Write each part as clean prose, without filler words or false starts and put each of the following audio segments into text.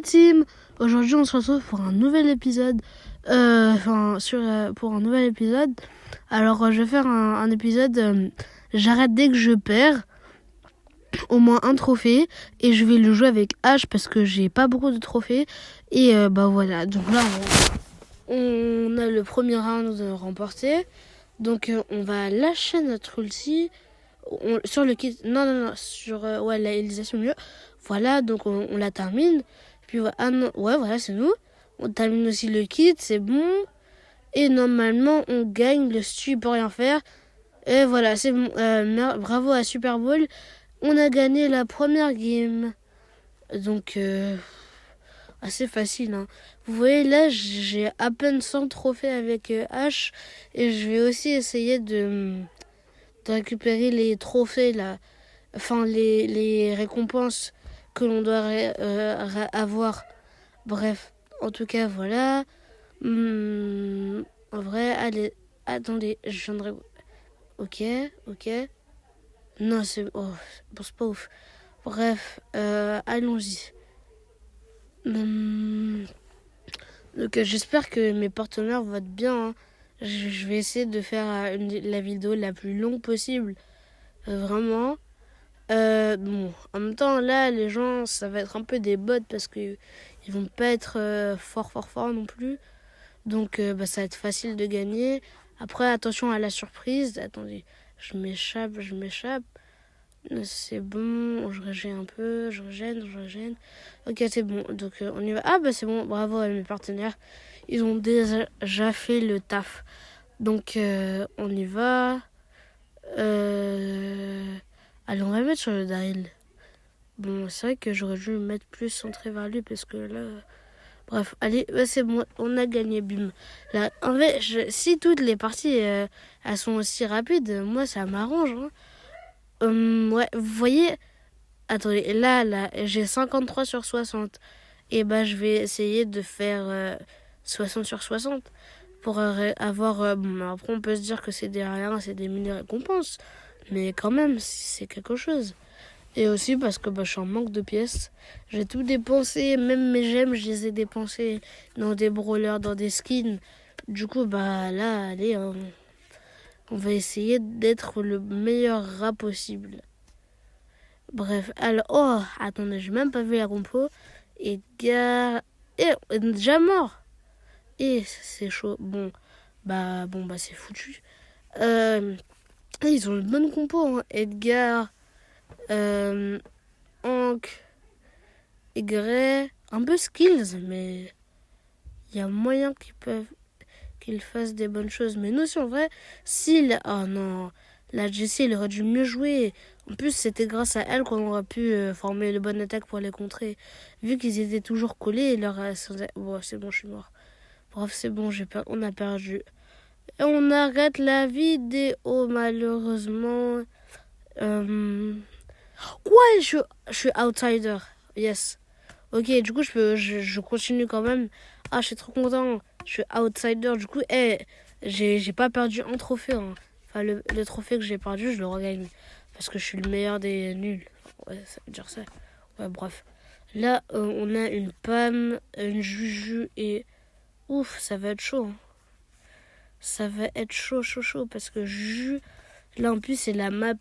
Team, aujourd'hui on se retrouve pour un nouvel épisode. Pour un nouvel épisode. Alors je vais faire un épisode. J'arrête dès que je perds au moins un trophée et je vais le jouer avec H parce que j'ai pas beaucoup de trophées. Et bah voilà. Donc là on a le premier round remporté. Donc on va lâcher notre ulti sur le kit. Non, sur ouais, la réalisation mieux. Voilà, donc on la termine. Puis ah non, ouais, voilà, c'est nous. On termine aussi le kit, c'est bon. Et normalement, on gagne. Le Stu peut rien faire. Et voilà, c'est bon. Bravo à Super Bowl. On a gagné la première game. Donc, assez facile. Hein. Vous voyez, là, j'ai à peine 100 trophées avec H. Et je vais aussi essayer de récupérer les trophées, là. Enfin, les récompenses que l'on doit avoir. Bref, en tout cas, voilà. En vrai, allez, attendez, je viendrai. Ok. Non, c'est. Oh, bon, c'est pas ouf. Bref, allons-y. Donc, j'espère que mes partenaires vont être bien. Hein. Je vais essayer de faire la vidéo la plus longue possible. Vraiment. Bon, en même temps, là, les gens, ça va être un peu des bots parce que ils vont pas être fort non plus. Donc, ça va être facile de gagner. Après, attention à la surprise. Attendez, je m'échappe. C'est bon, je régène un peu, je régène. Ok, c'est bon, donc on y va. Ah, bah c'est bon, bravo à mes partenaires. Ils ont déjà fait le taf. Donc, on y va. Allez, on va mettre sur le Daryl. Bon, c'est vrai que j'aurais dû me mettre plus centré vers lui parce que là... Bref, allez, c'est bon, on a gagné, bim. Là, en fait, si toutes les parties, elles sont aussi rapides, moi, ça m'arrange. Hein. Ouais, vous voyez... Attendez, là, j'ai 53 sur 60. Et bah, je vais essayer de faire 60 sur 60 pour avoir... bon, après, on peut se dire que c'est des rien, c'est des mini-récompenses. Mais quand même, c'est quelque chose. Et aussi parce que je suis en manque de pièces. J'ai tout dépensé, même mes gemmes, je les ai dépensés dans des brawlers, dans des skins. Du coup, là, allez, on va essayer d'être le meilleur rat possible. Bref, alors, oh, attendez, j'ai même pas vu la compo. Edgar, on est déjà mort. Et c'est chaud. Bon, c'est foutu. Ils ont une bonne compo, hein. Edgar, Hank, Aigret, un peu skills, mais il y a moyen qu'ils fassent des bonnes choses. Mais nous, si en vrai, oh non, la Jessie, elle aurait dû mieux jouer. En plus, c'était grâce à elle qu'on aurait pu former le bon attaque pour les contrer. Vu qu'ils étaient toujours collés, bon, c'est bon, je suis mort. Bref, c'est bon, on a perdu. Et on arrête la vidéo, malheureusement. Ouais, je suis outsider. Yes. Ok, du coup, je continue quand même. Ah, je suis trop content. Je suis outsider. Du coup, j'ai pas perdu un trophée. Hein. Enfin, le trophée que j'ai perdu, je le regagne. Parce que je suis le meilleur des nuls. Ouais, ça veut dire ça. Ouais, bref. Là, on a une Pam, une Juju et... Ouf, ça va être chaud. Hein. Ça va être chaud. Parce que Juju... Là, en plus, c'est la map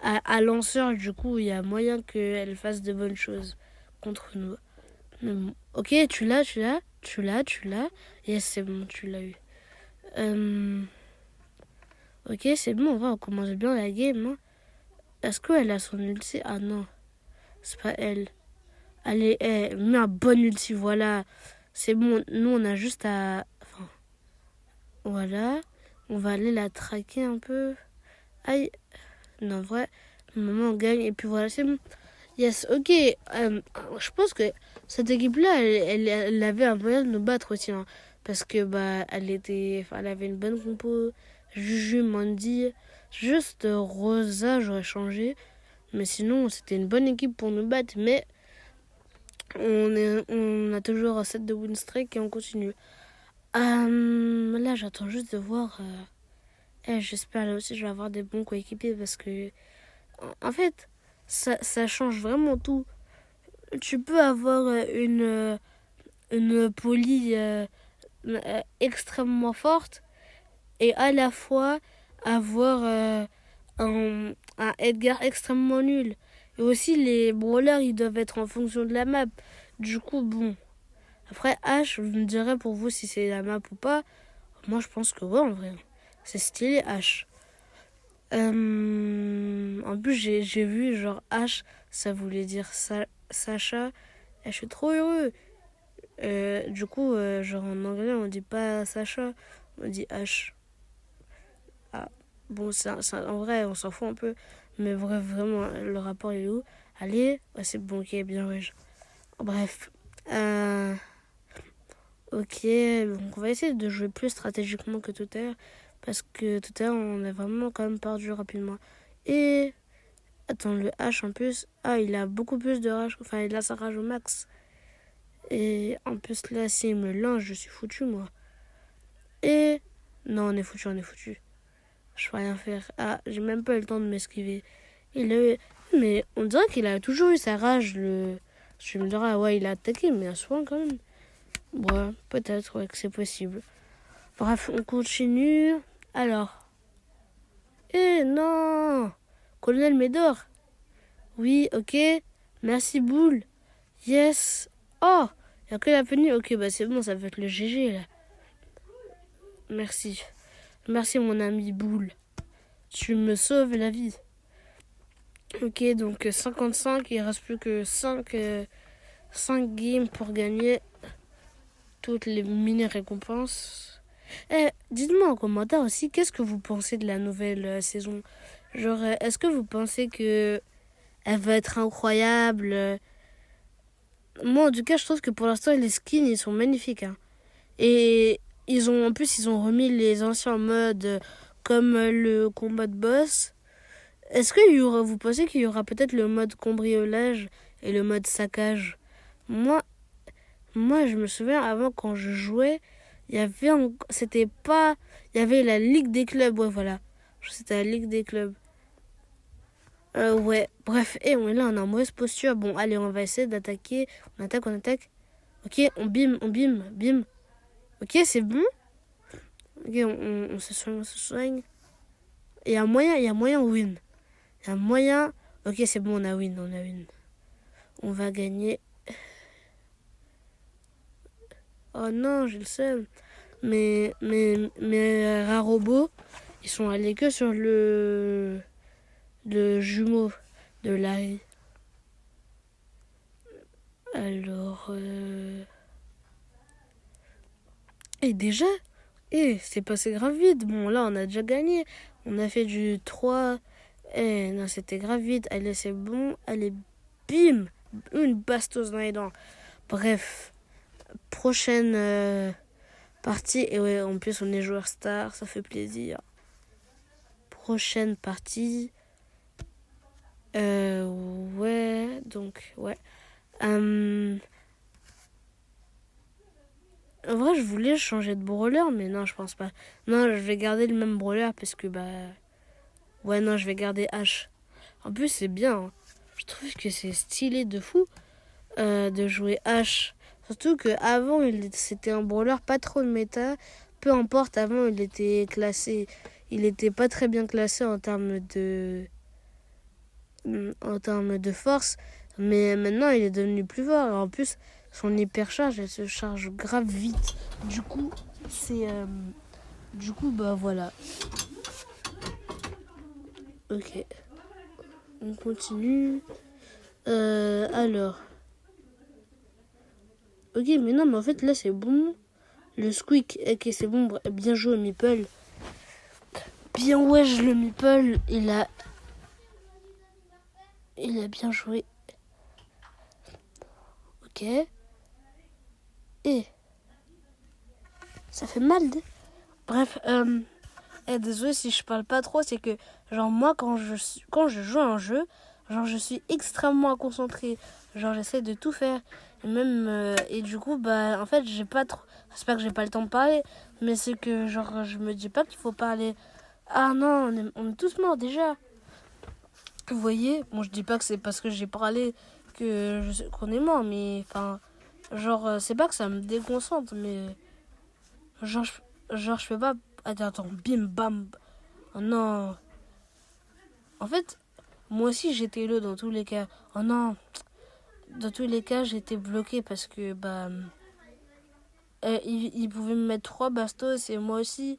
à lanceur. Du coup, il y a moyen qu'elle fasse de bonnes choses contre nous. Bon. Ok, tu l'as. Yes, c'est bon, tu l'as eu. Ok, c'est bon, on commence bien la game. Hein. Est-ce qu'elle a son ulti? Ah non, c'est pas elle. Allez, mets un bon ulti, voilà. C'est bon, nous on a juste à... Enfin, voilà. On va aller la traquer un peu. Aïe. Non, vrai, maman on gagne et puis voilà, c'est bon. Yes, ok. Je pense que cette équipe-là, elle avait un moyen de nous battre aussi. Hein, parce que elle avait une bonne compo. Juju, Mandy. Juste Rosa, j'aurais changé. Mais sinon, c'était une bonne équipe pour nous battre. Mais on a toujours un set de win streak et on continue. Là, j'attends juste de voir. J'espère là aussi, je vais avoir des bons coéquipiers parce que, en fait, ça change vraiment tout. tu peux avoir une Polly extrêmement forte et à la fois avoir un Edgar extrêmement nul. Et aussi, les brawlers, ils doivent être en fonction de la map. Du coup, bon. Après, H, vous me direz pour vous si c'est la map ou pas. Moi, je pense que ouais, en vrai. C'est stylé, H. En plus, j'ai vu, genre, H, ça voulait dire Sacha. Et je suis trop heureux. Du coup, genre, en anglais, on dit pas Sacha, on dit H. Ah, bon, en vrai, on s'en fout un peu. Mais bref, vraiment, le rapport il est où? Allez, ouais, c'est bon, ok, bien, ouais. Bref. Ok, donc on va essayer de jouer plus stratégiquement que tout à l'heure. Parce que tout à l'heure, on a vraiment quand même perdu rapidement. Et. Attends, le H en plus. Ah, il a beaucoup plus de rage. Enfin, il a sa rage au max. Et en plus, là, s'il me lance, je suis foutu, moi. Et. Non, on est foutu, on est foutu. Je peux rien faire. Ah, j'ai même pas eu le temps de m'esquiver. Mais on dirait qu'il a toujours eu sa rage. Je me dirais, ouais, il a attaqué, mais à soin quand même. Ouais, peut-être, ouais, que c'est possible. Bref, on continue. Alors. Eh non! Colonel Médor. Oui, ok. Merci, Boule. Yes. Oh! Il n'y a que la penue. Ok, bah c'est bon, ça va être le GG, là. Merci. Merci, mon ami Boule. Tu me sauves la vie. Ok, donc 55, il reste plus que 5 games pour gagner toutes les mini-récompenses. Dites-moi en commentaire aussi, qu'est-ce que vous pensez de la nouvelle saison? Genre, est-ce que vous pensez que elle va être incroyable? Moi, en tout cas, je trouve que pour l'instant, les skins, ils sont magnifiques. Hein. Et en plus, ils ont remis les anciens modes comme le combat de boss. Est-ce que vous pensez qu'il y aura peut-être le mode cambriolage et le mode saccage? Moi, je me souviens avant quand je jouais, il y avait c'était pas, il y avait la Ligue des clubs, ouais voilà, c'était la Ligue des clubs. Ouais, bref, et on est là, on est en mauvaise posture. Bon, allez, on va essayer d'attaquer. On attaque. Ok, on bim. Ok, c'est bon. Ok, on se soigne. Il y a moyen win. Il y a moyen. Ok, c'est bon, on a win. On va gagner. Oh non, j'ai le seum. Mais rares robots, ils sont allés que sur le jumeau de Larry. Alors. Et déjà c'est passé grave vite. Bon, là, on a déjà gagné. On a fait du 3. Non, c'était grave vite. Allez, c'est bon. Allez, bim! Une bastos dans les dents. Bref, prochaine partie. Et ouais, en plus, on est joueur star. Ça fait plaisir. Prochaine partie. Ouais, donc, ouais. En vrai, je voulais changer de brawler, mais non, je pense pas. Non, je vais garder le même brawler parce que, bah... Ouais, non, je vais garder H. En plus, c'est bien. Hein. Je trouve que c'est stylé de fou de jouer H. Surtout qu'avant, c'était un brawler pas trop de méta. Peu importe, avant, il était classé... Il était pas très bien classé en termes de force, mais maintenant il est devenu plus fort. En plus, son hypercharge, elle se charge grave vite. Du coup, bah voilà. Ok. On continue. Alors. Ok, mais non, mais en fait là c'est bon. Le squeak, ok, c'est bon. Bien joué, Meeple. Bien wesh, le Meeple. Il a bien joué. Ok. Et ça fait mal. Bref, désolé si je parle pas trop, c'est que genre moi quand je joue à un jeu, genre je suis extrêmement concentrée. Genre j'essaie de tout faire. Et même et du coup bah en fait j'ai pas trop. C'est pas que j'ai pas le temps de parler, mais c'est que genre je me dis pas qu'il faut parler. Ah non, on est tous morts déjà. Vous voyez, bon je dis pas que c'est parce que j'ai parlé qu'on est mort, mais enfin, genre, c'est pas que ça me déconcentre, mais genre, je peux pas. Attends, bim, bam. Oh non. En fait, moi aussi j'étais le dans tous les cas. Oh non. Dans tous les cas, j'étais bloqué parce que il pouvait me mettre 3 bastos et moi aussi.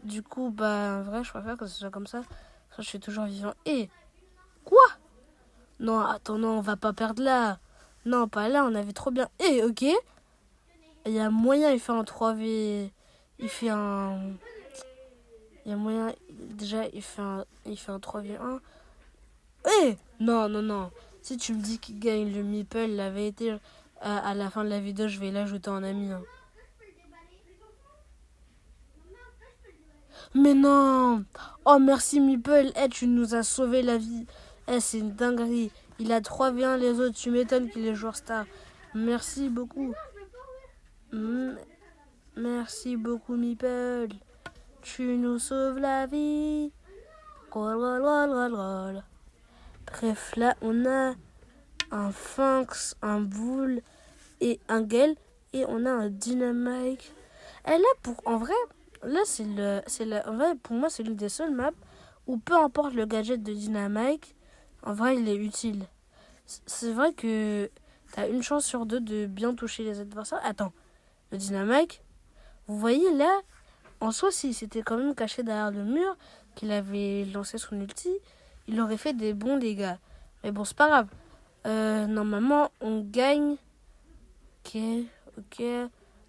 Du coup, en vrai, je préfère que ce soit comme ça. Je suis toujours vivant. Et quoi? Non, attends, non, on va pas perdre là. Non, pas là, on avait trop bien. Et ok, il y a moyen, il fait un 3v. Il fait un. Il y a moyen, déjà, il fait un 3v1. Eh non, non, non. Si tu me dis qu'il gagne le Meeple, la vérité, à la fin de la vidéo, je vais l'ajouter en ami. Hein. Mais non. Oh, merci Meeple. Eh, tu nous as sauvé la vie. Eh, c'est une dinguerie. Il a 3v1 les autres. Tu m'étonnes qu'il est joueur star. Merci beaucoup. Merci beaucoup Meeple. Tu nous sauves la vie. Bref, là, on a un Sphinx, un Bull et un Gale. Et on a un Dynamite. Et là, en vrai, là, en vrai, pour moi, c'est l'une des seules maps où peu importe le gadget de Dynamite, en vrai, il est utile. C'est vrai que t'as une chance sur deux de bien toucher les adversaires. Attends, le Dynamite, vous voyez là, en soi, s'il s'était quand même caché derrière le mur, qu'il avait lancé son ulti, il aurait fait des bons dégâts. Mais bon, c'est pas grave. Normalement, on gagne. Ok.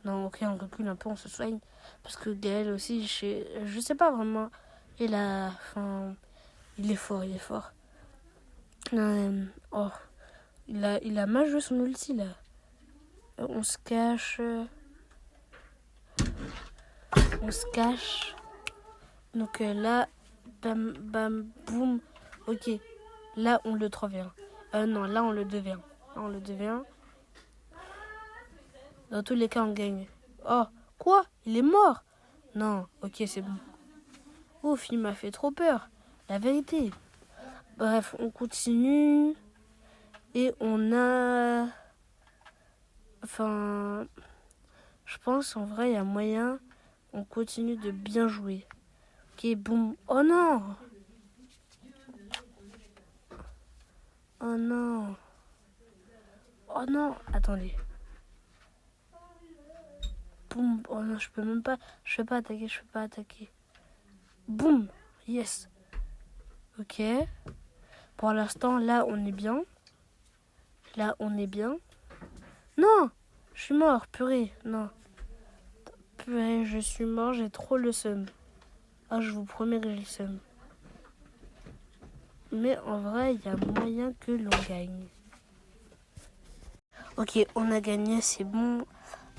Non, ok, on recule un peu, on se soigne. Parce que Gaël aussi, je sais pas vraiment. Enfin, il est fort, il est fort. Oh, il a mal joué son ulti là. On se cache. On se cache. Donc là, bam, bam, boum. Ok, là on le 3v1. Non, là on le 2v1. Là on le 2v1. Dans tous les cas, on gagne. Oh, quoi? Il est mort? Non, ok, c'est bon. Ouf, il m'a fait trop peur. La vérité. Bref, on continue. Et on a... Enfin... Je pense, en vrai, il y a moyen. On continue de bien jouer. Ok, boum. Oh non! Oh non! Oh non! Attendez. Boum. Oh non, je peux même pas... Je peux pas attaquer. Boum! Yes! Ok. Pour l'instant, là, on est bien. Là, on est bien. Non! Je suis mort, purée. Non. Purée, je suis mort, j'ai trop le seum. Ah, je vous promets que j'ai le seum. Mais en vrai, il y a moyen que l'on gagne. Ok, on a gagné, c'est bon.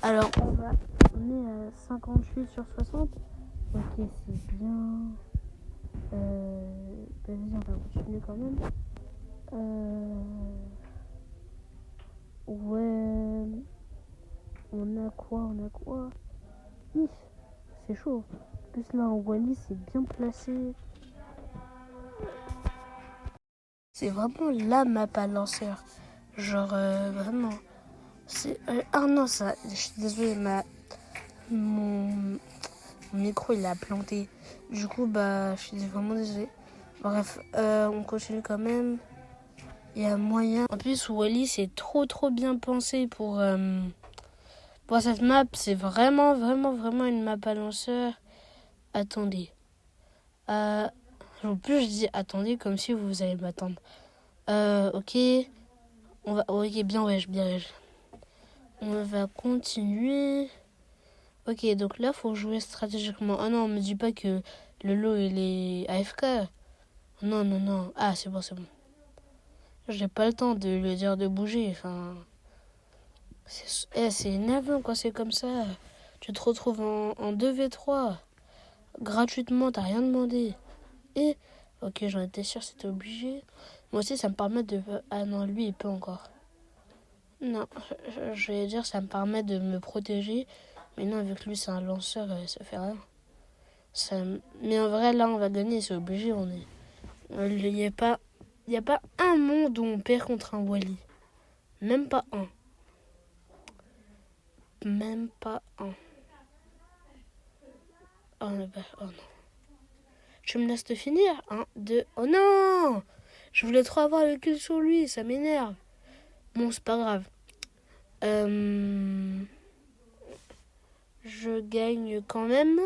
Alors, on est à 58 sur 60. Ok, c'est bien. Vas-y, on va continuer quand même. Ouais. On a quoi? Ih, c'est chaud. En plus, là, en Wally, c'est bien placé. C'est vraiment la map à lanceur. Genre, vraiment. Ah non, ça. Je suis désolée, mon micro, il a planté. Du coup, je suis vraiment désolée. Bref, on continue quand même. Il y a moyen. En plus, Wally, c'est trop bien pensé pour cette map. C'est vraiment une map à lanceur. Attendez. En plus, je dis attendez comme si vous allez m'attendre. Ok. On va. Ok, bien, ouais, bien. On va continuer. Ok, donc là, faut jouer stratégiquement. Ah non, me dis pas que le lot, il est AFK. Non. Ah, c'est bon. J'ai pas le temps de lui dire de bouger. Enfin, c'est énervant quand c'est comme ça. Tu te retrouves en 2v3. Gratuitement, t'as rien demandé. Et, ok, j'en étais sûr, c'était obligé. Moi aussi, ça me permet de... Ah non, lui, il peut encore. Non, je vais dire, ça me permet de me protéger. Mais non, vu que lui, c'est un lanceur, ça fait rien. Mais en vrai, là, on va gagner, c'est obligé. Il n'y a pas un monde où on perd contre un Wally. Même pas un. Même pas un. Oh non. Tu me laisses te finir? 1, 2. Oh non! Je voulais trop avoir le kill sur lui, ça m'énerve. Bon, c'est pas grave. Je gagne quand même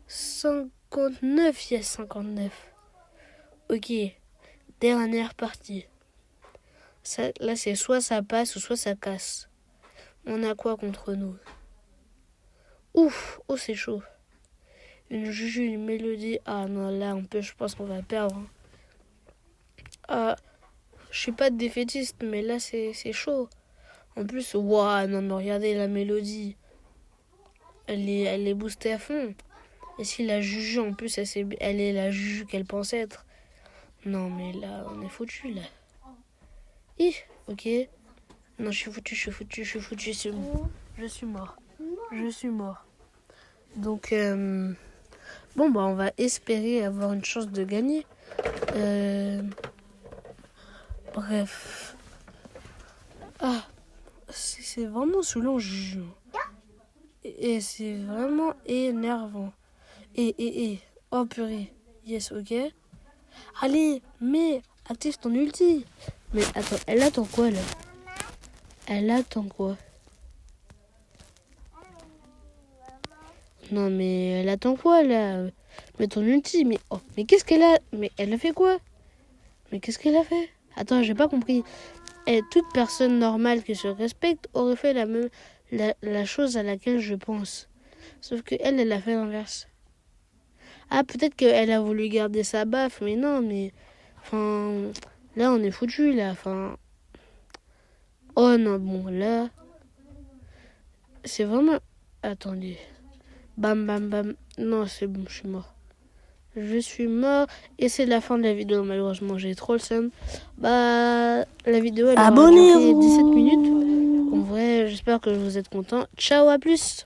59. Yes, 59. Ok. Dernière partie. Ça, là, c'est soit ça passe ou soit ça casse. On a quoi contre nous? Ouf! Oh, c'est chaud. Une Juju, une Mélodie. Ah non, là, je pense qu'on va perdre. Je suis pas défaitiste, mais là, c'est chaud. En plus, waouh, non, mais regardez la Mélodie. Elle est boostée à fond. Et si la Juju, en plus, elle est la Juju qu'elle pense être. Non, mais là, on est foutu, là. Ok. Non, je suis foutu, c'est bon. Je suis mort. Donc, bon, bah, on va espérer avoir une chance de gagner. Bref. Ah, c'est vraiment saoulant, Juju. Et c'est vraiment énervant. Oh purée. Yes, ok. Allez, mais active ton ulti. Mais attends, elle attend quoi là? Elle attend quoi? Non mais elle attend quoi là? Mais ton ulti, mais qu'est-ce qu'elle a? Mais elle a fait quoi? Mais qu'est-ce qu'elle a fait? Attends, j'ai pas compris. Toute personne normale qui se respecte aurait fait la chose à laquelle je pense. Sauf que elle a fait l'inverse. Ah, peut-être qu'elle a voulu garder sa baffe, mais non, mais... Enfin... Là, on est foutu, là, enfin... Oh non, bon, là... C'est vraiment... Attendez. Bam, bam, bam. Non, c'est bon, je suis mort. Et c'est la fin de la vidéo, malheureusement, j'ai trop le seum. Bah, la vidéo, elle a duré 17 minutes. En vrai, j'espère que vous êtes contents. Ciao, à plus!